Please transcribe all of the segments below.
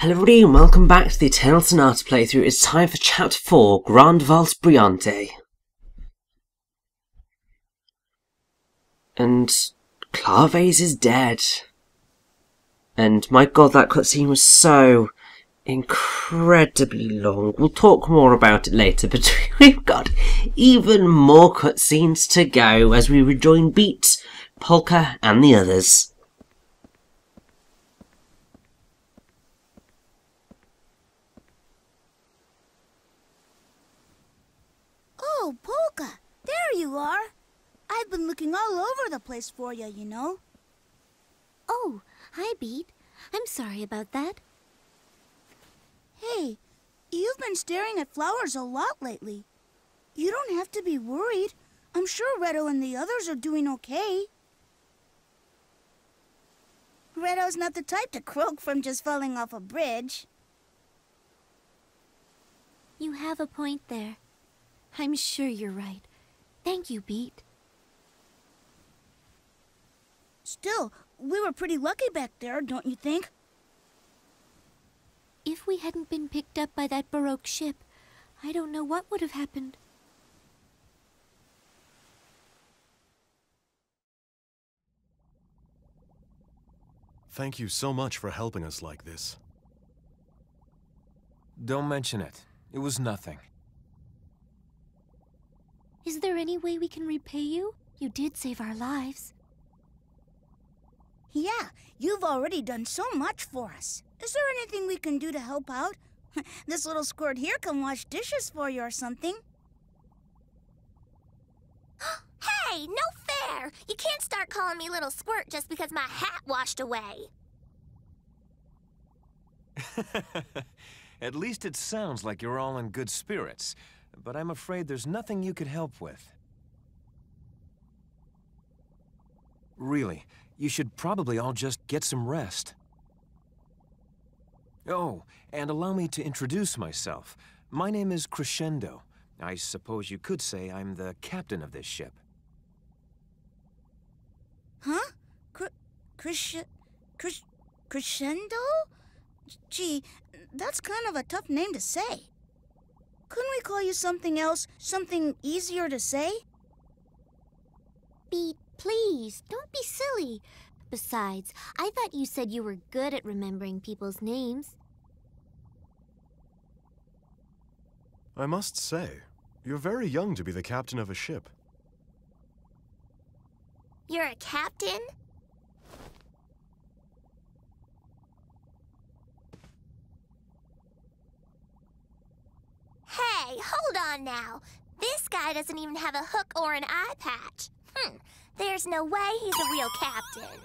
Hello everybody and welcome back to the Eternal Sonata playthrough. It's time for Chapter 4, Grand Valse Brillante. And Claves is dead. And my god, that cutscene was so incredibly long. We'll talk more about it later, but we've got even more cutscenes to go as we rejoin Beat, Polka and the others. Oh, Polka, there you are. I've been looking all over the place for you, you know. Oh, hi, Beat. I'm sorry about that. Hey, you've been staring at flowers a lot lately. You don't have to be worried. I'm sure Redo and the others are doing okay. Redo's not the type to croak from just falling off a bridge. You have a point there. I'm sure you're right. Thank you, Beat. Still, we were pretty lucky back there, don't you think? If we hadn't been picked up by that Baroque ship, I don't know what would have happened. Thank you so much for helping us like this. Don't mention it. It was nothing. Is there any way we can repay you? You did save our lives. Yeah, you've already done so much for us. Is there anything we can do to help out? This little squirt here can wash dishes for you or something. Hey, no fair! You can't start calling me Little Squirt just because my hat washed away. At least it sounds like you're all in good spirits, but I'm afraid there's nothing you could help with. Really, you should probably all just get some rest. Oh, and allow me to introduce myself. My name is Crescendo. I suppose you could say I'm the captain of this ship. Huh? Crescendo? Gee, that's kind of a tough name to say. Couldn't we call you something else, something easier to say? Beat, please, don't be silly. Besides, I thought you said you were good at remembering people's names. I must say, you're very young to be the captain of a ship. You're a captain? Hey, hold on now. This guy doesn't even have a hook or an eye patch. There's no way he's a real captain.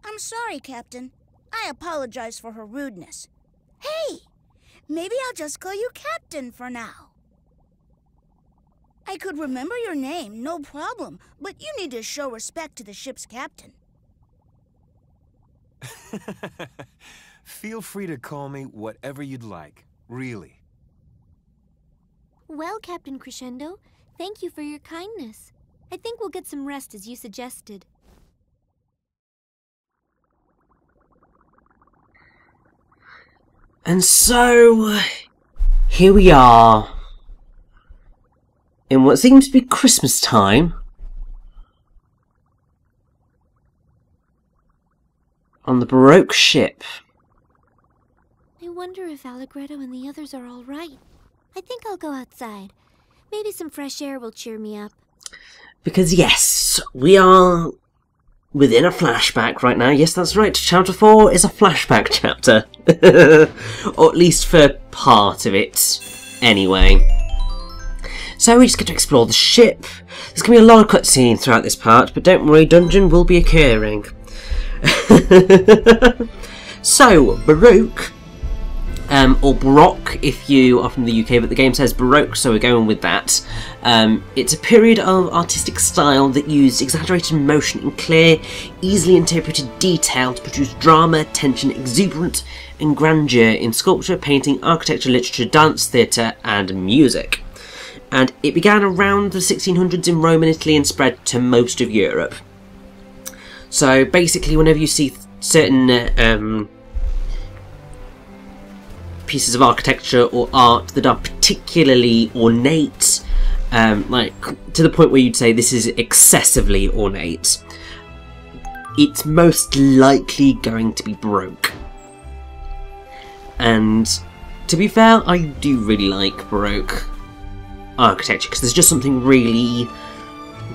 I'm sorry, Captain. I apologize for her rudeness. Hey, maybe I'll just call you Captain for now. I could remember your name, no problem, but you need to show respect to the ship's captain. Feel free to call me whatever you'd like, really. Well, Captain Crescendo, thank you for your kindness. I think we'll get some rest as you suggested. And so, here we are, in what seems to be Christmas time, on the Baroque ship. I wonder if Allegretto and the others are all right. I think I'll go outside. Maybe some fresh air will cheer me up. Because yes, we are within a flashback right now. Yes, that's right. Chapter 4 is a flashback chapter. Or at least for part of it. Anyway. So we just get to explore the ship. There's going to be a lot of cutscenes throughout this part, but don't worry, dungeon will be occurring. So, Baroque, or Baroque if you are from the UK, but the game says Baroque, so we're going with that. It's a period of artistic style that used exaggerated motion and clear, easily interpreted detail to produce drama, tension, exuberance and grandeur in sculpture, painting, architecture, literature, dance, theatre and music. And it began around the 1600s in Rome and Italy and spread to most of Europe. So basically, whenever you see certain pieces of architecture or art that are particularly ornate, like to the point where you'd say this is excessively ornate, it's most likely going to be Baroque. And to be fair, I do really like Baroque architecture because there's just something really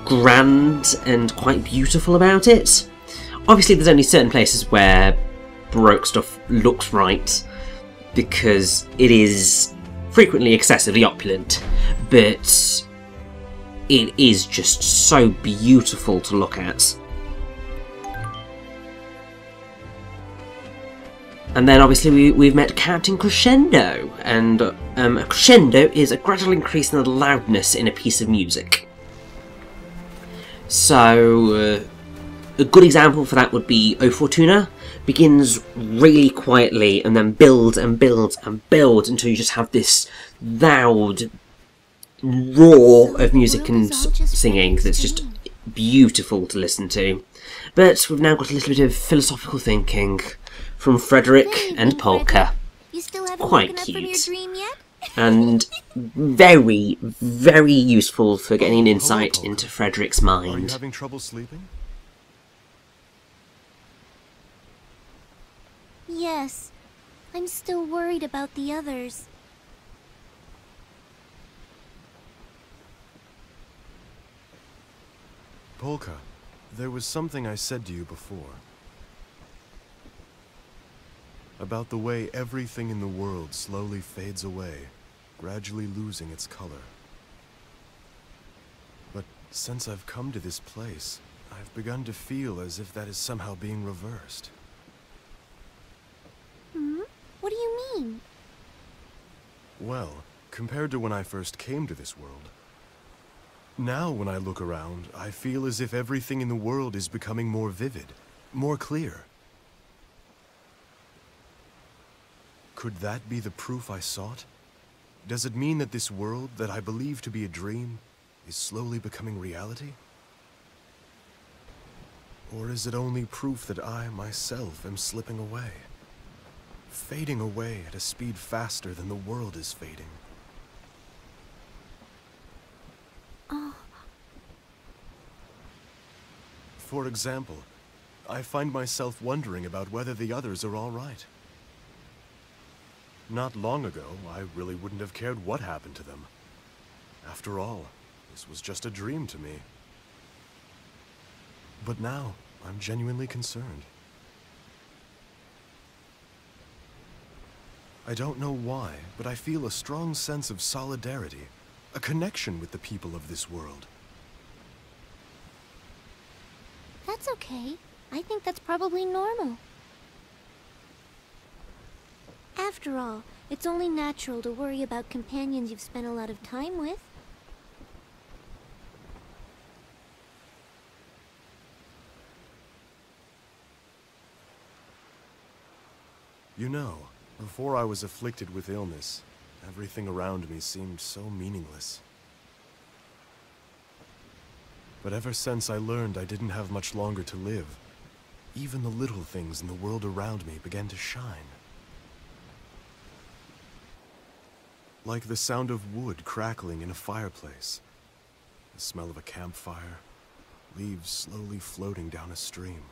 grand and quite beautiful about it. Obviously, there's only certain places where Baroque stuff looks right because it is frequently excessively opulent, but it is just so beautiful to look at. And then obviously we've met Captain Crescendo, and a crescendo is a gradual increase in the loudness in a piece of music. So a good example for that would be O Fortuna. Begins really quietly and then builds and builds and builds until you just have this loud roar of music and singing that's just beautiful to listen to. But we've now got a little bit of philosophical thinking from Frederick and Polka. You still haven't Quite woken up from your cute. dream yet? And very, very useful for getting an insight Polka. into Frederick's Are you mind. having trouble sleeping? Yes. I'm still worried about the others. Polka, there was something I said to you before. About the way everything in the world slowly fades away, gradually losing its color. But since I've come to this place, I've begun to feel as if that is somehow being reversed. Hmm? What do you mean? Well, compared to when I first came to this world, now when I look around, I feel as if everything in the world is becoming more vivid, more clear. Could that be the proof I sought? Does it mean that this world that I believe to be a dream is slowly becoming reality? Or is it only proof that I, myself, am slipping away? Fading away at a speed faster than the world is fading. Oh, For example, I find myself wondering about whether the others are all right. Not long ago, I really wouldn't have cared what happened to them. After all, this was just a dream to me. But now, I'm genuinely concerned. I don't know why, but I feel a strong sense of solidarity, a connection with the people of this world. that's okay. I think that's probably normal. After all, it's only natural to worry about companions you've spent a lot of time with. You know, before I was afflicted with illness, everything around me seemed so meaningless. But ever since I learned I didn't have much longer to live, even the little things in the world around me began to shine. Like the sound of wood crackling in a fireplace, the smell of a campfire, leaves slowly floating down a stream,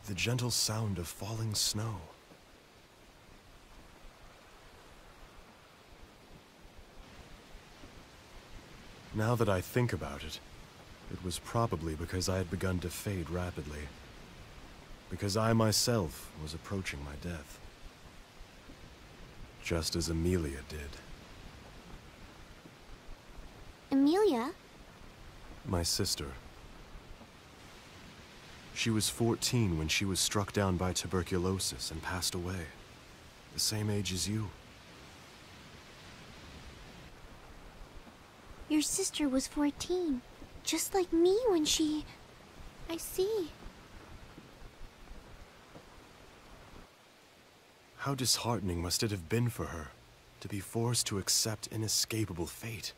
the gentle sound of falling snow. Now that I think about it, it was probably because I had begun to fade rapidly. Because I myself was approaching my death. Just as Amelia did. Amelia? My sister. She was 14 when she was struck down by tuberculosis and passed away. The same age as you. Your sister was 14. Just like me when she... I see. How disheartening must it have been for her to be forced to accept inescapable fate.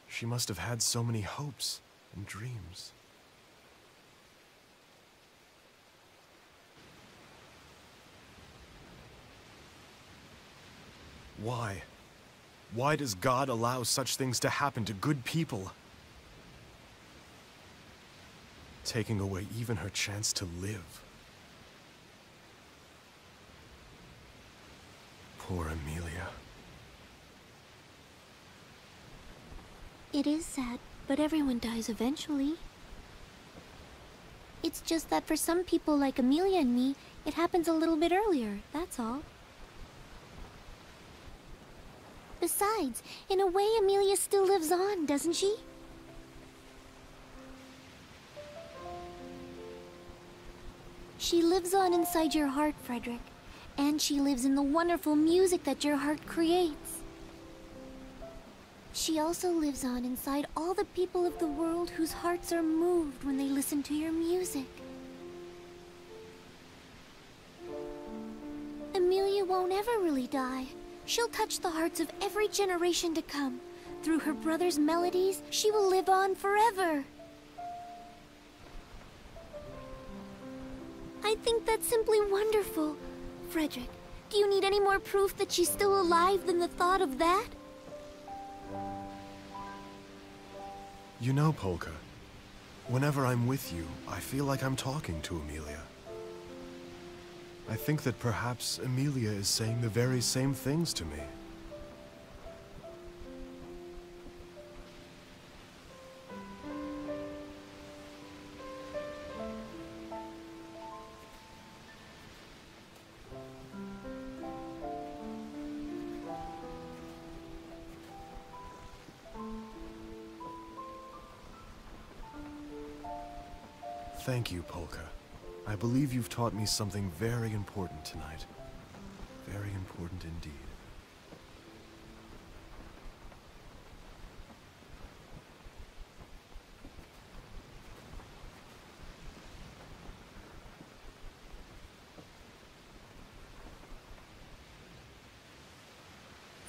She must have had so many hopes and dreams. Why? Why does God allow such things to happen to good people? Taking away even her chance to live. Poor Amelia. It is sad, but everyone dies eventually. It's just that for some people like Amelia and me, it happens a little bit earlier, that's all. Besides, in a way, Amelia still lives on, doesn't she? She lives on inside your heart, Frederick. And she lives in the wonderful music that your heart creates. She also lives on inside all the people of the world whose hearts are moved when they listen to your music. Amelia won't ever really die. She'll touch the hearts of every generation to come. Through her brother's melodies, she will live on forever. I think that's simply wonderful. Frederick, do you need any more proof that she's still alive than the thought of that? You know, Polka, whenever I'm with you, I feel like I'm talking to Amelia. I think that perhaps Amelia is saying the very same things to me. Thank you, Polka. I believe you've taught me something very important tonight. Very important indeed.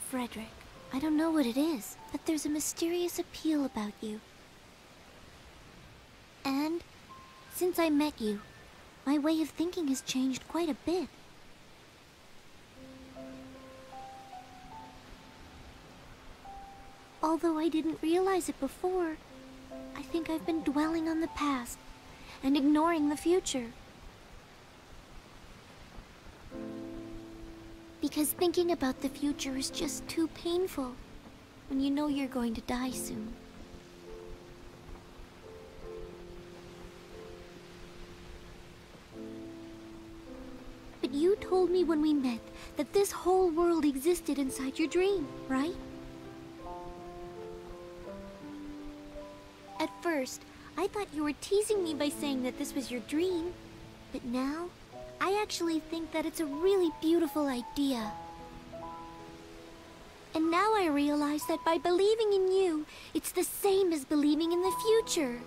Frederick, I don't know what it is, but there's a mysterious appeal about you. And since I met you, my way of thinking has changed quite a bit. Although I didn't realize it before, I think I've been dwelling on the past and ignoring the future. Because thinking about the future is just too painful when you know you're going to die soon. But you told me when we met that this whole world existed inside your dream, right? At first, I thought you were teasing me by saying that this was your dream. But now, I actually think that it's a really beautiful idea. And now I realize that by believing in you, it's the same as believing in the future.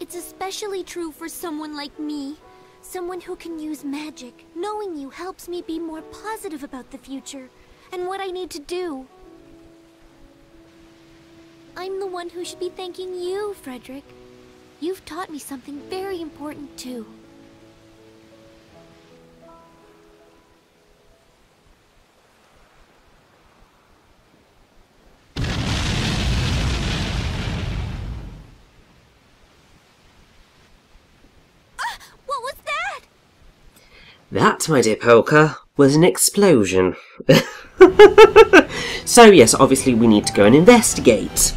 It's especially true for someone like me. Someone who can use magic. Knowing you helps me be more positive about the future and what I need to do. I'm the one who should be thanking you, Frederick. You've taught me something very important too. What was that? That, my dear Polka, was an explosion. So yes, obviously we need to go and investigate.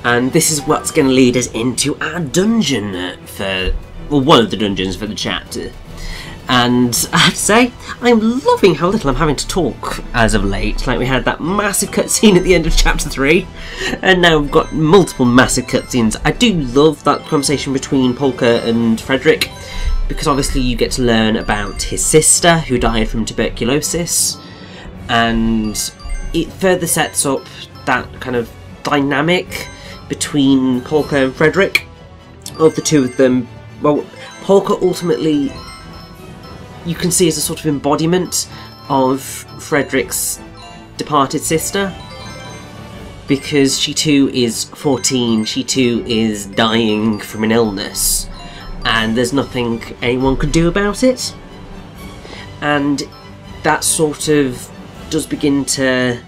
And this is what's going to lead us into our dungeon for, well, one of the dungeons for the chapter. And I have to say, I'm loving how little I'm having to talk as of late. Like, we had that massive cutscene at the end of chapter 3, and now we've got multiple massive cutscenes. I do love that conversation between Polka and Frederick, because obviously you get to learn about his sister, who died from tuberculosis, and it further sets up that kind of dynamic between Polka and Frederick, of the two of them. Well, Polka ultimately, you can see as a sort of embodiment of Frederick's departed sister, because she too is 14, she too is dying from an illness, and there's nothing anyone could do about it. And that sort of does begin to,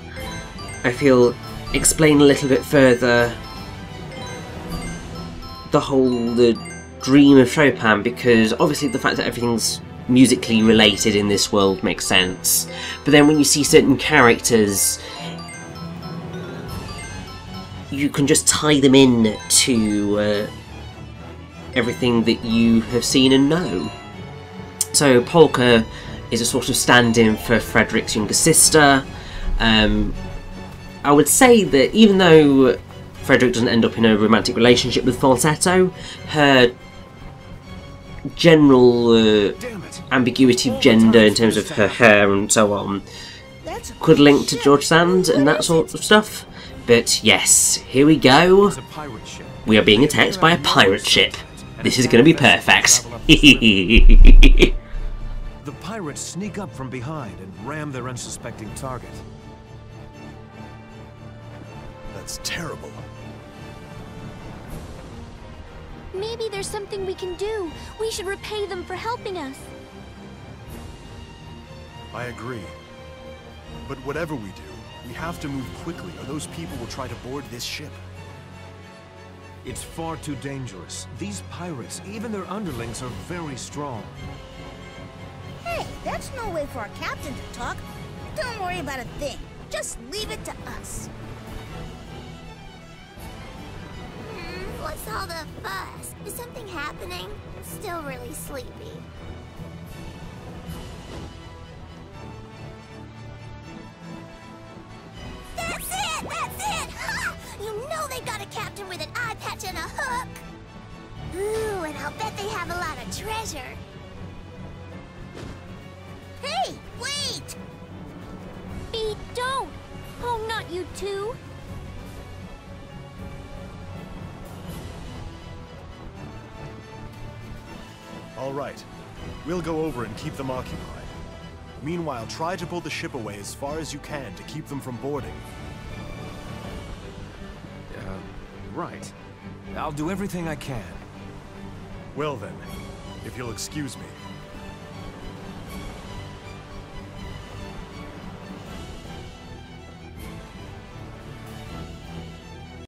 I feel, explain a little bit further the dream of Chopin, because obviously the fact that everything's musically related in this world makes sense, but then when you see certain characters, you can just tie them in to everything that you have seen and know. So Polka is a sort of stand-in for Frederick's younger sister. I would say that even though Frederick doesn't end up in a romantic relationship with Falsetto, her general ambiguity of gender in terms of her hair and so on could link to George Sand and that sort of stuff. But yes, here we go. We are being attacked by a pirate ship. This is going to be perfect. The pirates sneak up from behind and ram their unsuspecting target. That's terrible. Maybe there's something we can do. We should repay them for helping us. I agree. But whatever we do, we have to move quickly or those people will try to board this ship. It's far too dangerous. These pirates, even their underlings, are very strong. Hey, that's no way for our captain to talk. Don't worry about a thing. Just leave it to us. What's all the fuss? Is something happening? Still really sleepy. That's it! That's it! Ha! You know they got a captain with an eye patch and a hook! Ooh, and I'll bet they have a lot of treasure. Hey, wait! Beat, don't! Oh, not you too! All right. We'll go over and keep them occupied. Meanwhile, try to pull the ship away as far as you can to keep them from boarding. Right. I'll do everything I can. Well then, if you'll excuse me.